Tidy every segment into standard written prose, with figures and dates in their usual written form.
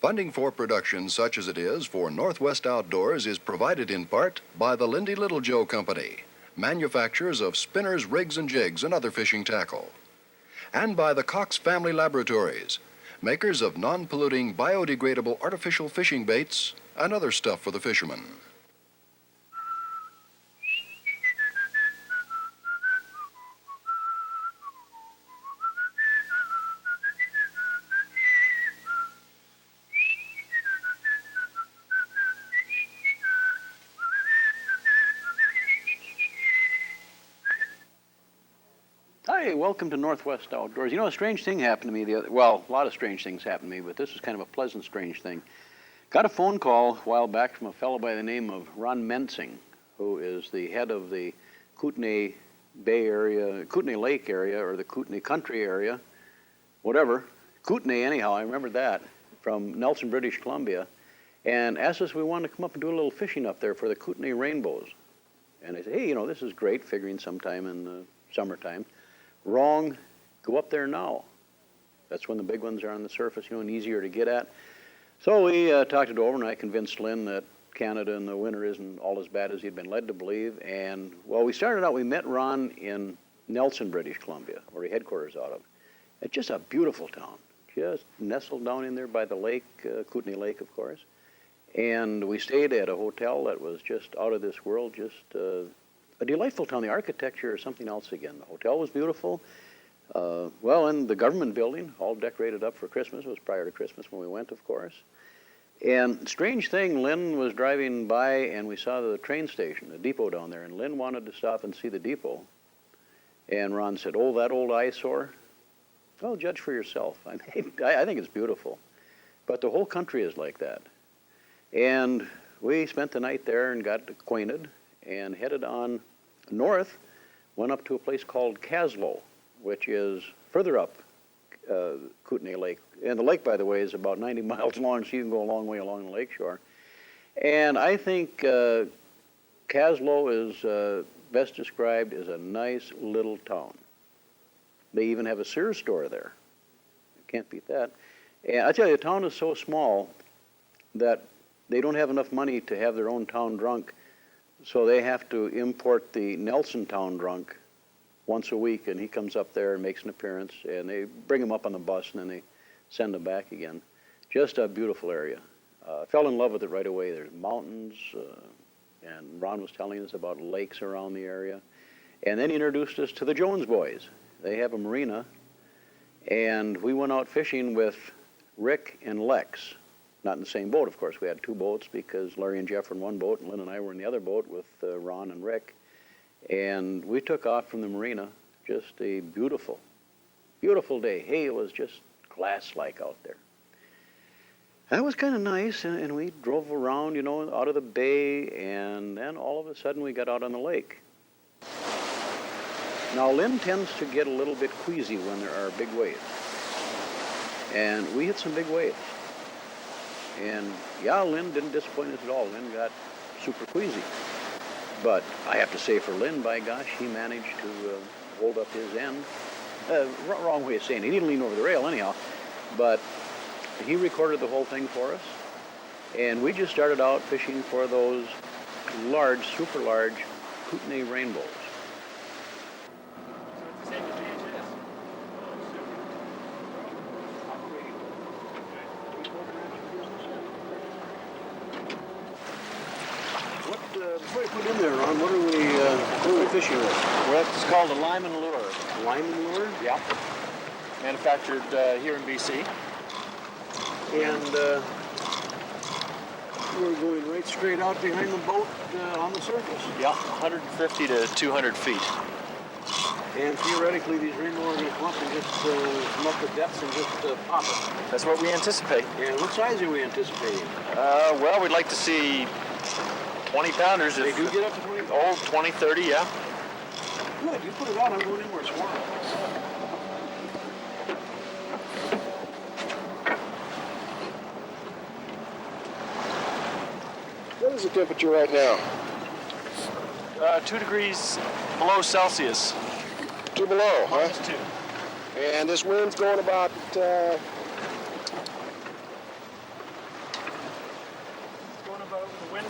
Funding for productions such as it is for Northwest Outdoors is provided in part by the Lindy Little Joe Company, manufacturers of spinners, rigs, and jigs, and other fishing tackle, and by the Cox Family Laboratories, makers of non-polluting, biodegradable artificial fishing baits and other stuff for the fishermen. Hi, welcome to Northwest Outdoors. You know, a strange thing happened to me a lot of strange things happened to me, but this was kind of a pleasant, strange thing. Got a phone call a while back from a fellow by the name of Ron Mensing, who is the head of the Kootenay Bay area, Kootenay Lake area, or the Kootenay Country area, whatever. Kootenay, anyhow, I remember that, from Nelson, British Columbia, and asked us if we wanted to come up and do a little fishing up there for the Kootenay Rainbows. And I said, hey, you know, this is great, figuring sometime in the summertime. Wrong. Go up there now. That's when the big ones are on the surface, you know, and easier to get at. So we talked it over, and I convinced Lynn that Canada in the winter isn't all as bad as he'd been led to believe. And, well, we started out, we met Ron in Nelson, British Columbia, where he headquarters out of. It's just a beautiful town, just nestled down in there by the lake, Kootenay Lake, of course. And we stayed at a hotel that was just out of this world, just a delightful town. The architecture is something else again. The hotel was beautiful. Well, and the government building, all decorated up for Christmas. It was prior to Christmas when we went, of course. And strange thing, Lynn was driving by and we saw the train station, the depot down there, and Lynn wanted to stop and see the depot. And Ron said, oh, that old eyesore? Well, judge for yourself. I think it's beautiful. But the whole country is like that. And we spent the night there and got acquainted and headed on north, went up to a place called Caslow, which is further up Kootenay Lake. And the lake, by the way, is about 90 miles long, so you can go a long way along the lakeshore. And I think Caslow is best described as a nice little town. They even have a Sears store there. You can't beat that. And I tell you, the town is so small that they don't have enough money to have their own town drunk, so they have to import the Nelson town drunk once a week, and he comes up there and makes an appearance, and they bring him up on the bus, and then they send him back again. Just a beautiful area. I fell in love with it right away. There's mountains, and Ron was telling us about lakes around the area. And then he introduced us to the Jones Boys. They have a marina, and we went out fishing with Rick and Lex. Not in the same boat, of course. We had two boats because Larry and Jeff were in one boat and Lynn and I were in the other boat with Ron and Rick. And we took off from the marina. Just a beautiful, beautiful day. Hey, it was just glass-like out there. That was kind of nice, and we drove around, you know, out of the bay, and then all of a sudden we got out on the lake. Now, Lynn tends to get a little bit queasy when there are big waves. And we hit some big waves. And yeah, Lynn didn't disappoint us at all. Lynn got super queasy. But I have to say for Lynn, by gosh, he managed to hold up his end. Wrong way of saying it. He didn't lean over the rail anyhow. But he recorded the whole thing for us. And we just started out fishing for those large, super large Kootenay Rainbows. Before you put in there, Ron, what are we fishing with? Well, it's called a Lyman lure. Lyman lure? Yeah. Manufactured here in BC. And we're going right straight out behind the boat on the surface. Yeah, 150 to 200 feet. And theoretically, these rainbow are going to come up and just come up the depths and just pop it. That's what we anticipate. And what size are we anticipating? Well, we'd like to see 20 pounders. They do get up to 20? Oh, 20, 30, yeah. Good, you put it out, I'm going in where it's warm. What is the temperature right now? 2 degrees below Celsius. 2 below, huh? -2. And this wind's going about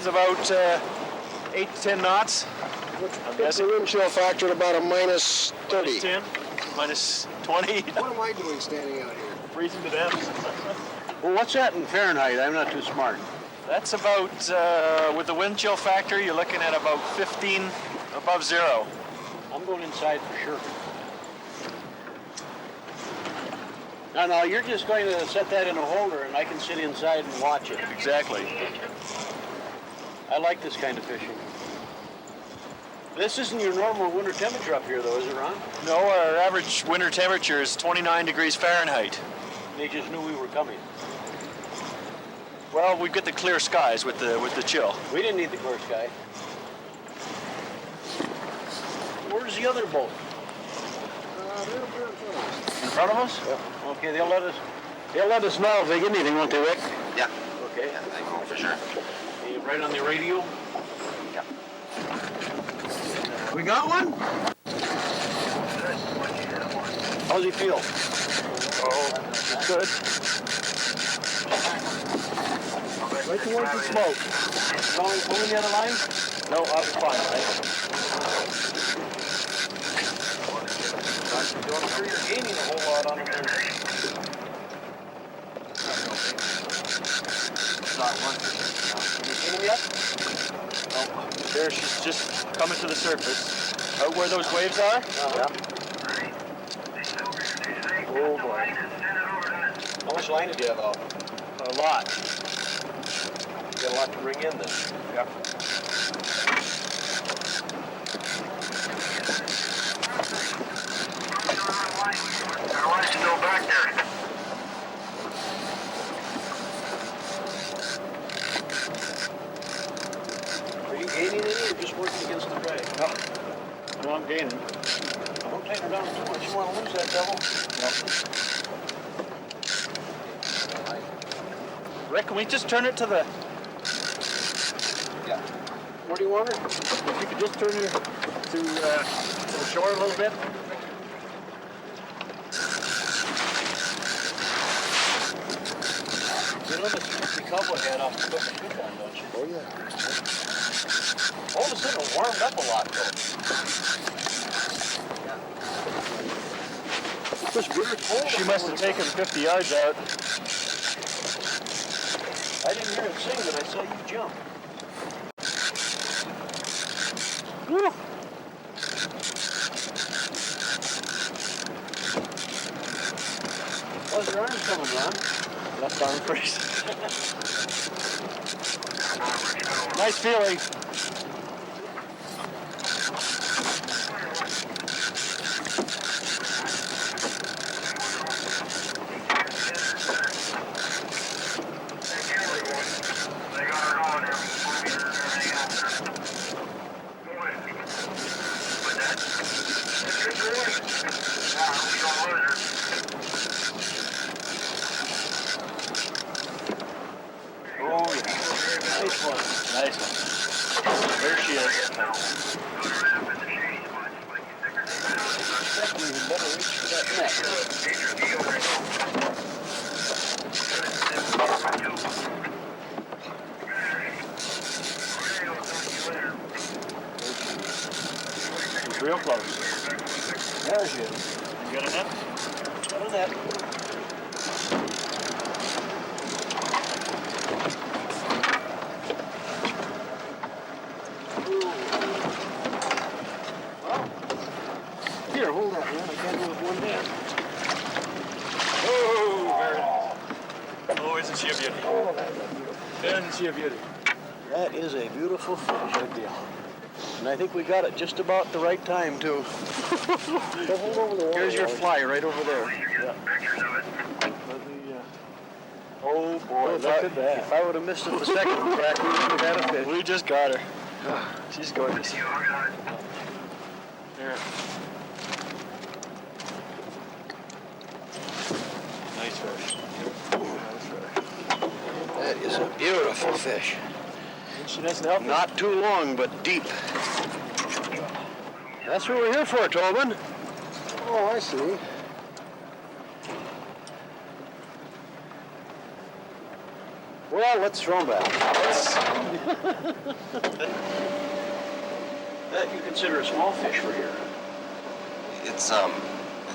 Wind's about 8 to 10 knots. What's the wind chill factor at about a minus 30? Minus 10, minus 20. What am I doing standing out here? Freezing to death. Well, what's that in Fahrenheit? I'm not too smart. That's about, with the wind chill factor, you're looking at about 15 above zero. I'm going inside for sure. No, you're just going to set that in a holder and I can sit inside and watch it. Exactly. I like this kind of fishing. This isn't your normal winter temperature up here though, is it, Ron? No, our average winter temperature is 29 degrees Fahrenheit. They just knew we were coming. Well, we get the clear skies with the chill. We didn't need the clear sky. Where's the other boat? In front of us? Yeah. Okay, they'll let us know if they get anything, won't they, Rick? Yeah, Okay. for sure. Right on the radio? Yeah. We got one? How's he feel? Oh, it's good. Right towards the smoke. Pulling the other line? No, I was fine, right? I'm sure you're gaining a whole lot on him there. Not one. Have you seen him yet? Oh, there she's just coming to the surface. Out where those waves are? Yeah. Oh boy. How much line did you have out? A lot. You got a lot to bring in then. Yep. Still back there. Are you gaining any or just working against the drag? No, I'm gaining. Don't tighten her down too much. You want to lose that devil? Rick, can we just turn it to the... Yeah. Where do you want her? If you could just turn her to the shore a little bit. You know the cowboy hat off the book shoot on, don't you? Oh, yeah. All of a sudden it warmed up a lot, though. This bitter's cold. She must have taken 50 yards out. I didn't hear him sing, but I saw you jump. Woo! How's your arms coming, Ron? Left arm first. Nice feeling. Oh, yeah. Nice one. Nice one. There she is. We had better reach for that net. She's real close. There she is. You got a net? Got a net. Here, hold that, man. I can't do it with one hand. Oh, very nice. Oh, isn't she a beauty? Oh, that's beautiful. Isn't she a beauty? That is a beautiful fish. Good deal. And I think we got it just about the right time, too. Go hold over the water. Here's your fly right over there. Oh boy, If look I- at that. If I would have missed it the second crack, we would have had a fish. We just got her. She's gorgeous. Here. Nice fish. Nice fish. That is a beautiful fish. And she doesn't help us. Not too long, but deep. That's what we're here for, Tobin. Oh, I see. Well, let's throw them back. That you consider a small fish for here. It's a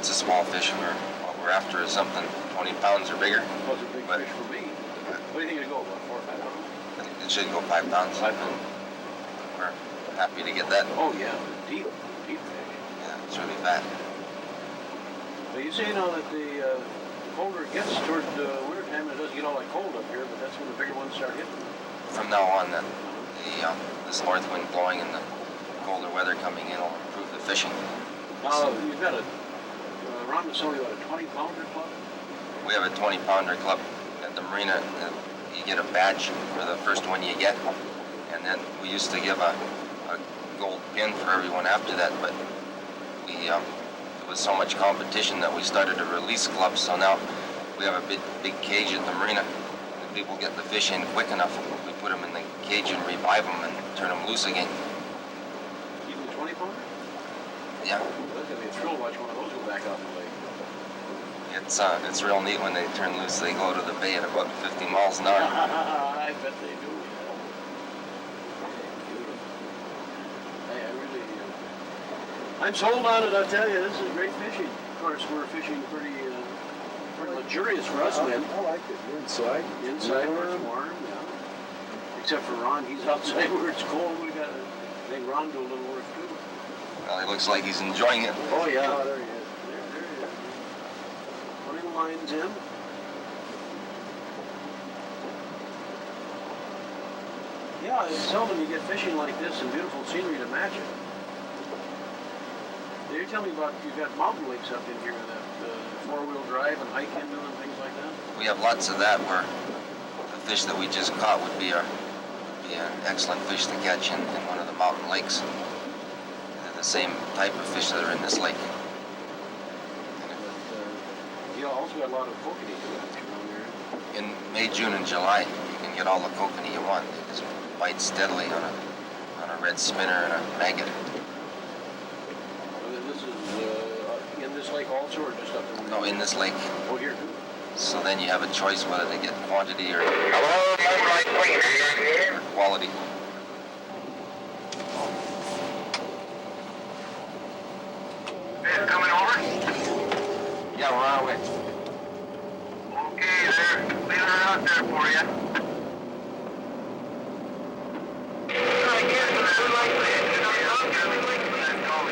small fish. What we're after is something 20 pounds or bigger. Was a big But- fish for me. What do you think it'll go, about 4 or 5 pounds? It should go 5 pounds. 5 pounds. We're happy to get that. Oh yeah, deep fish. Yeah, it's really fat. But you say now that the colder it gets toward winter time, it doesn't get all that cold up here, but that's when the bigger ones start hitting. From now on, this north wind blowing and the colder weather coming in will improve the fishing. Now you've got Ron was only about a 20-pounder club. We have a 20-pounder club at the marina. You get a badge for the first one you get, and then we used to give a gold pin for everyone after that, but there was so much competition that we started to release clubs, so now we have a big cage at the marina. If people get the fish in quick enough, we put them in the cage and revive them and turn them loose again. Even the 20-pounder? Yeah, That's gonna be a thrill to watch one of those go back out in the lake. it's real neat when they turn loose. They go to the bay at about 50 miles an hour. I bet they do. I'm sold on it, I'll tell you. This is great fishing. Of course, we're fishing pretty luxurious for us, man. I like it. You're inside. Inside where it's warm, yeah. Except for Ron, he's outside where it's cold. We got to make Ron do a little work too. Well, it looks like he's enjoying it. Oh yeah. Oh, there he is. There he is. Putting the lines in. Yeah, it's seldom you get fishing like this and beautiful scenery to match it. Did you tell me about, you've got mountain lakes up in here that four-wheel drive and hike into and things like that? We have lots of that where the fish that we just caught would be an excellent fish to catch in one of the mountain lakes. They're the same type of fish that are in this lake. You also got a lot of kokanee action on there. In May, June, and July, you can get all the kokanee you want. They just bite steadily on a red spinner and a maggot. This is in this lake also, or just up in the... No, in this lake. Oh, here. So then you have a choice whether to get quantity or quality. Coming over? Yeah, we're on our way. Okay, there. Leaving her out there for you. I guess it's good like that. You know, you're out there waiting for that call.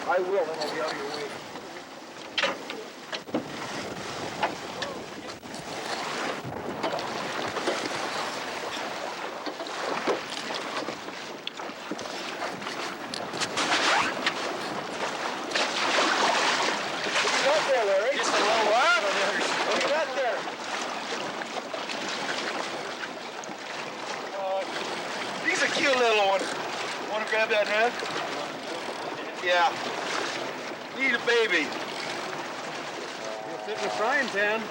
I will, then I'll be out of your way. He's a cute little one. Want to grab that net? Yeah. Need a baby. You'll fit in the frying pan.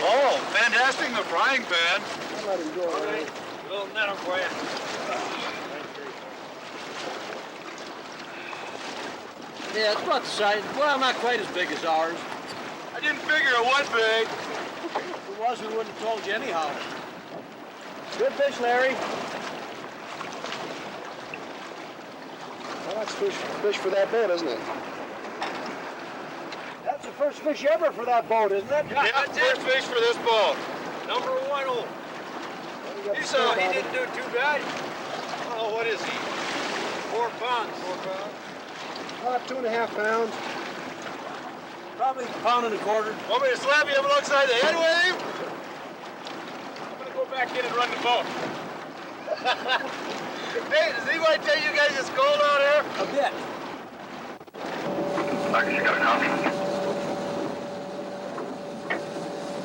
Oh, fantastic in the frying pan. I'll let him go. All right. A little net for you. Yeah, it's about the size. Well, not quite as big as ours. I didn't figure it was big. If it was, we wouldn't have told you anyhow. Good fish, Larry. Well, that's fish for that boat, isn't it? That's the first fish ever for that boat, isn't it? Yeah, that's it. Fish for this boat. Number 1. Oh, he didn't do too bad. Oh, what is he? 4 pounds. 4 pounds. 2.5 pounds. Probably a pound and a quarter. Want me to slap him alongside the head with him? I'm gonna go back in and run the boat. Hey, does anybody tell you guys it's cold out here? A bit. Marcus, you got a copy?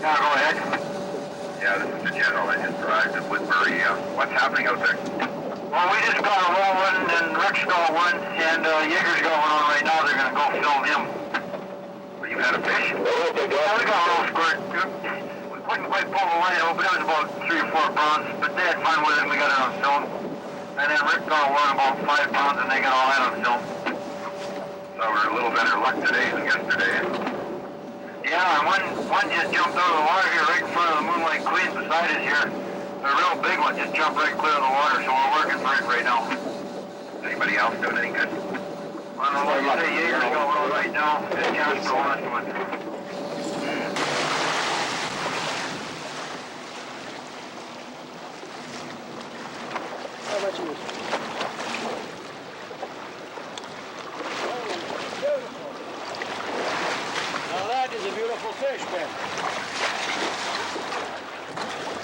Yeah, go ahead. Yeah, this is the general. I just arrived at Woodbury. What's happening out there? Well, we just got a well one, and Rick's got one, and Yeager's got one on right now. They're going to go film him. Well, you had a fish? Yeah, we got a little squirt. We couldn't quite pull the line out, but it was about 3 or 4 pounds. But they had fun with it, and we got it on film. And then Rick got one about 5 pounds, and they got all that on film. So we're a little better luck today than yesterday. Yeah, and one just jumped out of the water here right in front of the Moonlight Queen beside us here. A real big one just jumped right clear of the water, so we're working for it right now. Anybody else doing any good? I don't know what you say, Jaeger's got one right now. This Casper wants one. How about you? Now that is a beautiful fish, Ben.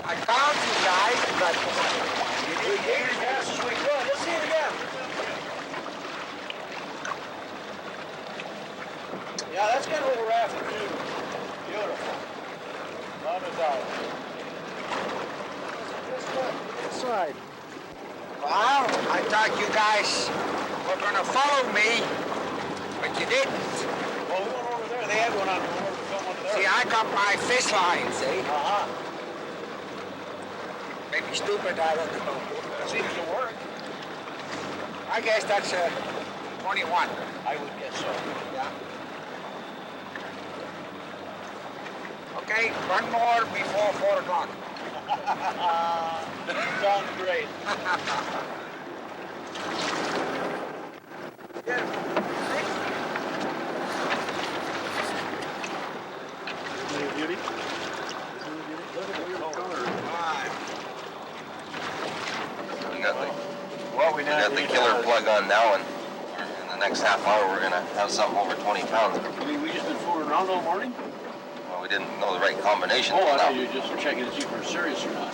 I found you guys, but We gave it as fast as we could. Let's see it again. Yeah, that's got a little raft too. Beautiful. Not a doubt. Inside. well, I thought you guys were gonna follow me, but you didn't. Well, we went over there. They had one on the water. We got one there. See, I got my fish line, see? Uh-huh. Maybe stupid, I don't know. It seems to work. I guess that's 21. I would guess so. Yeah. Okay, one more before 4 o'clock. Sounds great. Beauty. Look at the beautiful color. We got the, Well, we we got the killer plug on now, and in the next half hour we're gonna have something over 20 pounds. I mean, we just been fooling around all morning? Well, we didn't know the right combination. Oh, I till thought now. you were just checking to see if we're serious or not.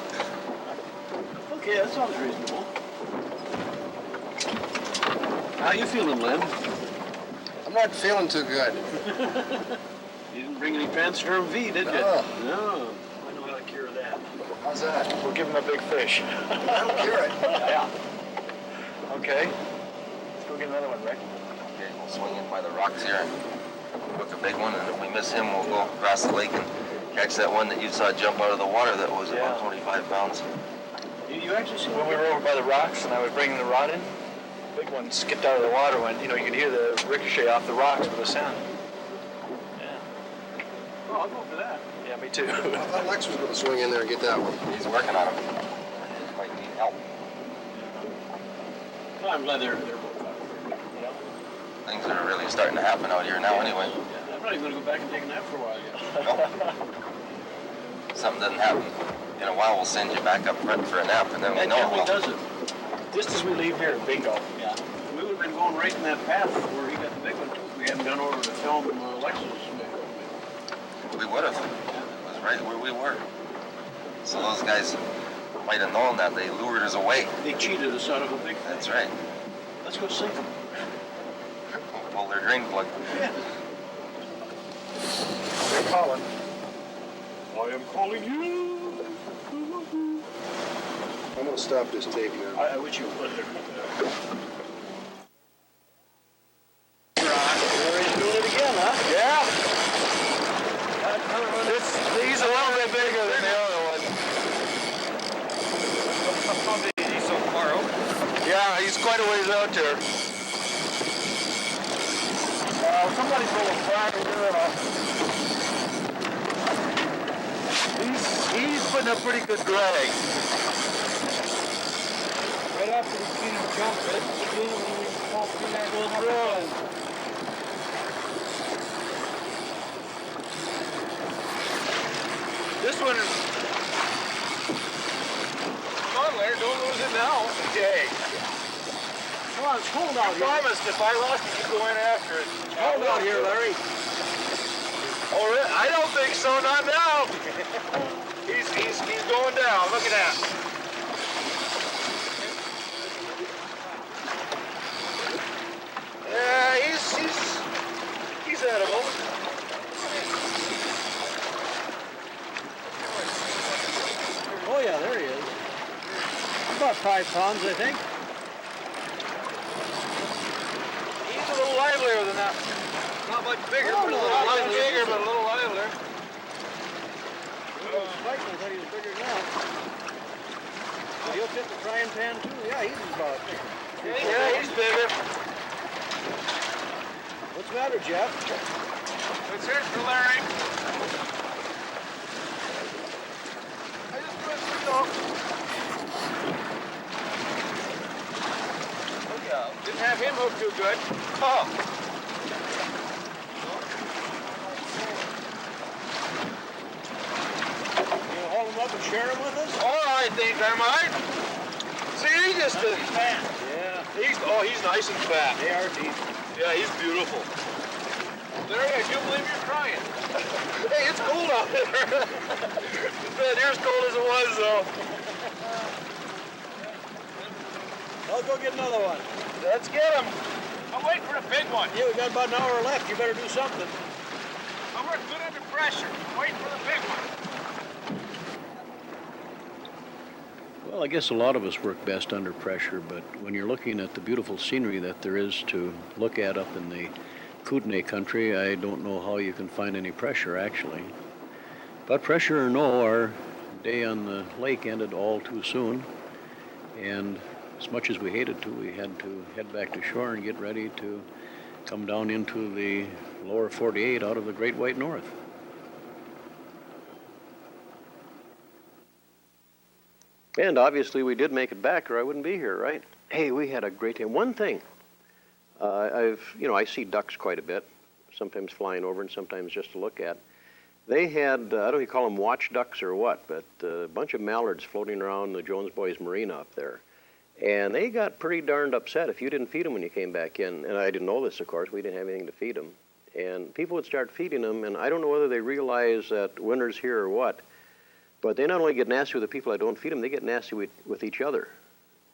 Okay, that sounds reasonable. How you feeling, Len? I'm not feeling too good. You didn't bring any Transderm V, did you? No. No. I know how to cure that. How's that? We'll give him a big fish. That'll cure it. Yeah. Okay. Let's go get another one, Rick. Okay, we'll swing in by the rocks here and hook a big one, and if we miss him, we'll go across the lake and catch that one that you saw jump out of the water that was about 25 pounds. You actually see When we were over by the rocks and I was bringing the rod in, big one skipped out of the water when, you could hear the ricochet off the rocks with the sound. Yeah. Oh, I'll go for that. Yeah, me too. I thought Lex was going to swing in there and get that one. He's working on him. Might need help. Well, I'm glad they're both out. Yeah. Things are really starting to happen out here now anyway. Yeah, I'm not even going to go back and take a nap for a while yet. Something doesn't happen in a while, we'll send you back up front for a nap, and then we That know generally we'll... does it. Just as we leave here, bingo. Yeah. We would have been going right in that path where he got the big one too. If we hadn't gone over to film Lexus. We would have. It was right where we were. So those guys might have known that. They lured us away. They cheated us out of a big thing. That's right. Let's go sink them. Pull their drain plug. Yeah. They're calling. I am calling you. I'm going to stop this tape now. I wish you would. There he's doing it again, huh? Yeah. He's a little bit bigger than the other one. He's so far out. Yeah, he's quite a ways out there. Somebody pull a flag and do it off. He's putting a pretty good drag. Right after the king jumped, right? We fall through that little drill. This one is... Come on, Larry, don't lose it now. Okay. Come on, it's cold out I here. promised if I lost it, you'd go in after it. Cold out here, Larry. Oh, really? I don't think so, not now. He's going down. Look at that. Yeah, he's edible. Oh yeah, there he is. About 5 pounds, I think. He's a little livelier than that. Not much bigger, but a little livelier. But a little livelier. I thought he was bigger now. But he'll fit the frying pan too? Yeah, he's about. Yeah, he's bigger. What's the matter, Jeff? Let's hear it for Larry. I just want to know. Oh, yeah. Didn't have him hooked too good. Oh. You hold him up and share him with us? All right, think I might. See, he just. Fat. Yeah. He's nice and fat. They are deep. Yeah, he's beautiful. Larry, I do believe you're crying. Hey, it's cold out there. It's not near as cold as it was, though. I'll go get another one. Let's get him. I'm waiting for the big one. Yeah, we got about an hour left. You better do something. I work good under pressure. I'm waiting for the big one. Well, I guess a lot of us work best under pressure, but when you're looking at the beautiful scenery that there is to look at up in the Kootenay country, I don't know how you can find any pressure, actually. But pressure or no, our day on the lake ended all too soon, and as much as we hated to, we had to head back to shore and get ready to come down into the lower 48 out of the Great White North. And obviously we did make it back, or I wouldn't be here, right? Hey, we had a great time. One thing, I see ducks quite a bit, sometimes flying over and sometimes just to look at. They had, I don't know if you call them watch ducks or what, but a bunch of mallards floating around the Jones Boys Marina up there. And they got pretty darned upset if you didn't feed them when you came back in. And I didn't know this, of course. We didn't have anything to feed them. And people would start feeding them, and I don't know whether they realize that winter's here or what, but they not only get nasty with the people that don't feed them, they get nasty with each other.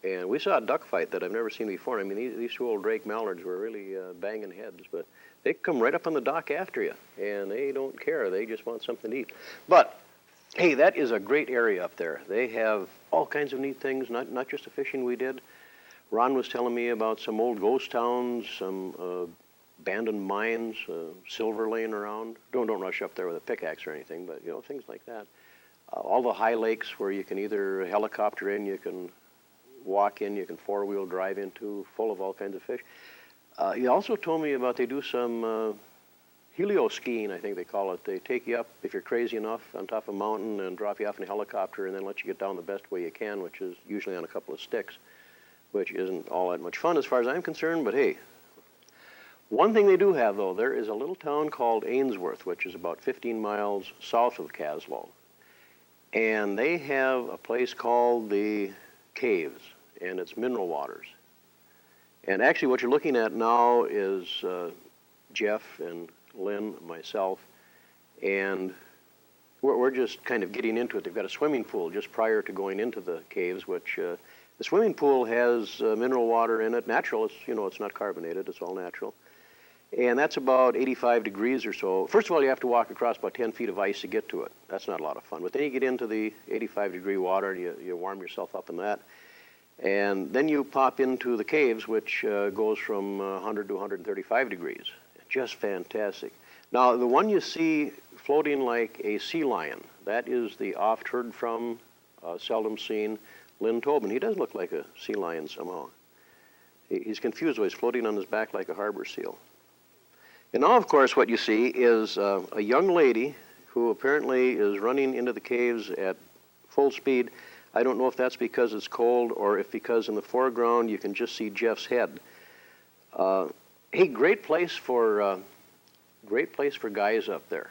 And we saw a duck fight that I've never seen before. I mean, these two old Drake mallards were really banging heads, but they come right up on the dock after you, and they don't care. They just want something to eat. But, hey, that is a great area up there. They have all kinds of neat things, not just the fishing we did. Ron was telling me about some old ghost towns, some abandoned mines, silver laying around. Don't rush up there with a pickaxe or anything, but, things like that. All the high lakes where you can either helicopter in, you can walk in, you can four-wheel drive into, full of all kinds of fish. He also told me about they do some helio skiing, I think they call it. They take you up, if you're crazy enough, on top of a mountain and drop you off in a helicopter and then let you get down the best way you can, which is usually on a couple of sticks, which isn't all that much fun as far as I'm concerned, but hey. One thing they do have, though, there is a little town called Ainsworth, which is about 15 miles south of Caslow. And they have a place called the Caves, and it's mineral waters. And actually what you're looking at now is Jeff and Lynn, myself, and we're just kind of getting into it. They've got a swimming pool just prior to going into the caves, which the swimming pool has mineral water in it, natural. It's, it's not carbonated, it's all natural. And that's about 85 degrees or so. First of all, you have to walk across about 10 feet of ice to get to it. That's not a lot of fun. But then you get into the 85-degree water, and you warm yourself up in that. And then you pop into the caves, which goes from 100 to 135 degrees. Just fantastic. Now, the one you see floating like a sea lion, that is the oft heard from, seldom seen, Lynn Tobin. He does look like a sea lion somehow. He's confused, though. He's floating on his back like a harbor seal. And now, of course, what you see is a young lady who apparently is running into the caves at full speed. I don't know if that's because it's cold or if because in the foreground you can just see Jeff's head. Hey, great place for guys up there.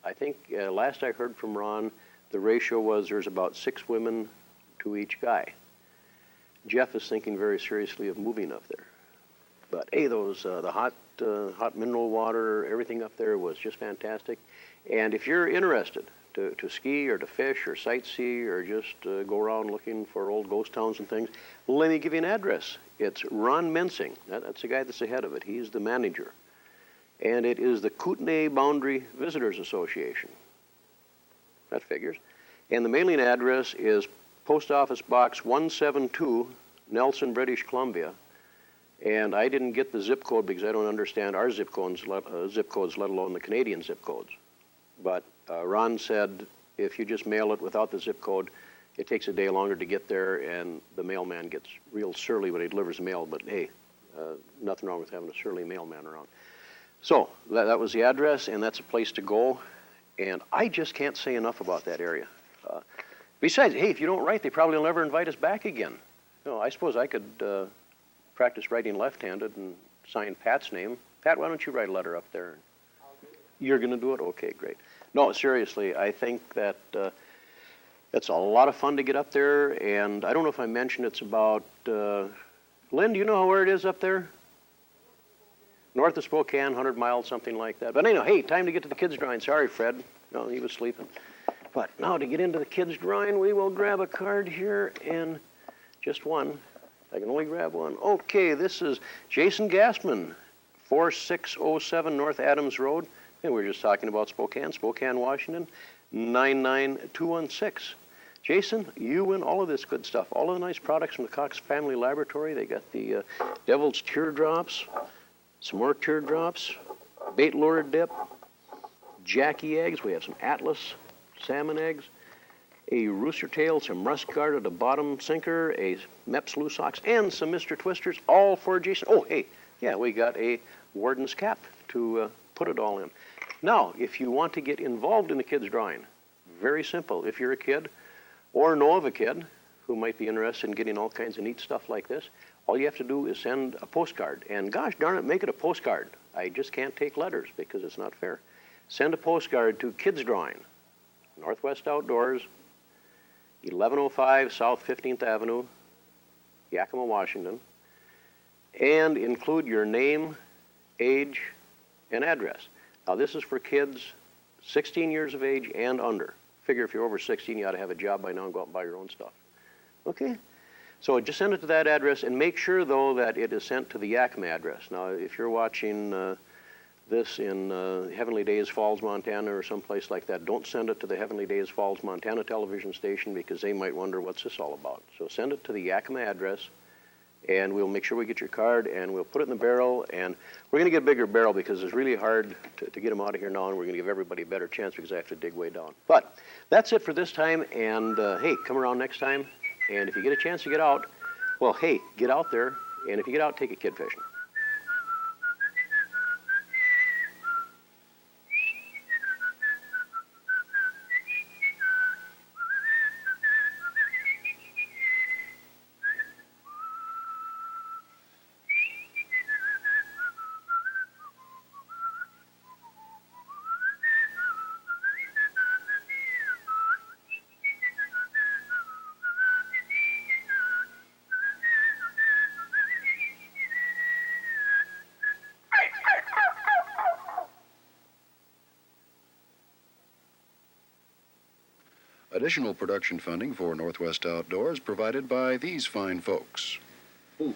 I think last I heard from Ron, the ratio was there's about 6 women to each guy. Jeff is thinking very seriously of moving up there. But hey, those the hot mineral water, everything up there was just fantastic. And if you're interested to ski or to fish or sightsee or just go around looking for old ghost towns and things, let me give you an address. It's Ron Mensing. That's the guy that's ahead of it. He's the manager. And it is the Kootenay Boundary Visitors Association. That figures. And the mailing address is Post Office Box 172, Nelson, British Columbia. And I didn't get the zip code because I don't understand our zip codes, let alone the Canadian zip codes. But Ron said if you just mail it without the zip code, it takes a day longer to get there, and the mailman gets real surly when he delivers the mail, but hey, nothing wrong with having a surly mailman around. So that was the address, and that's a place to go, and I just can't say enough about that area. Besides, hey, if you don't write, they probably will never invite us back again. I suppose I could practice writing left-handed and sign Pat's name. Pat, why don't you write a letter up there? You're going to do it? Okay, great. No, seriously, I think that it's a lot of fun to get up there, and I don't know if I mentioned it's about, Lynn, do you know where it is up there? North of Spokane, 100 miles, something like that. But anyhow, hey, time to get to the kids' drawing. Sorry, Fred. No, he was sleeping. But now to get into the kids' drawing, we will grab a card here, and just one. I can only grab one. Okay, this is Jason Gassman, 4607 North Adams Road. And we were just talking about Spokane, Washington, 99216. Jason, you win all of this good stuff, all of the nice products from the Cox Family Laboratory. They got the Devil's Teardrops, some more teardrops, bait lure dip, Jackie eggs. We have some Atlas salmon eggs, a rooster tail, some rust guard at the bottom sinker, a Mepps loose socks, and some Mr. Twisters, all for Jason. Oh, hey, yeah, we got a warden's cap to put it all in. Now, if you want to get involved in the kids' drawing, very simple. If you're a kid or know of a kid who might be interested in getting all kinds of neat stuff like this, all you have to do is send a postcard. And gosh darn it, make it a postcard. I just can't take letters because it's not fair. Send a postcard to Kids Drawing, Northwest Outdoors, 1105 South 15th Avenue, Yakima, Washington, and include your name, age, and address. Now, this is for kids 16 years of age and under. Figure if you're over 16, you ought to have a job by now and go out and buy your own stuff. Okay? So just send it to that address, and make sure, though, that it is sent to the Yakima address. Now, if you're watching this in Heavenly Days Falls, Montana, or someplace like that, don't send it to the Heavenly Days Falls, Montana television station, because they might wonder what's this all about. So send it to the Yakima address, and we'll make sure we get your card, and we'll put it in the barrel, and we're going to get a bigger barrel because it's really hard to get them out of here now, and we're going to give everybody a better chance because I have to dig way down. But that's it for this time, and hey, come around next time, and if you get a chance to get out, well, hey, get out there, and if you get out, take a kid fishing. Additional production funding for Northwest Outdoors provided by these fine folks. Ooh.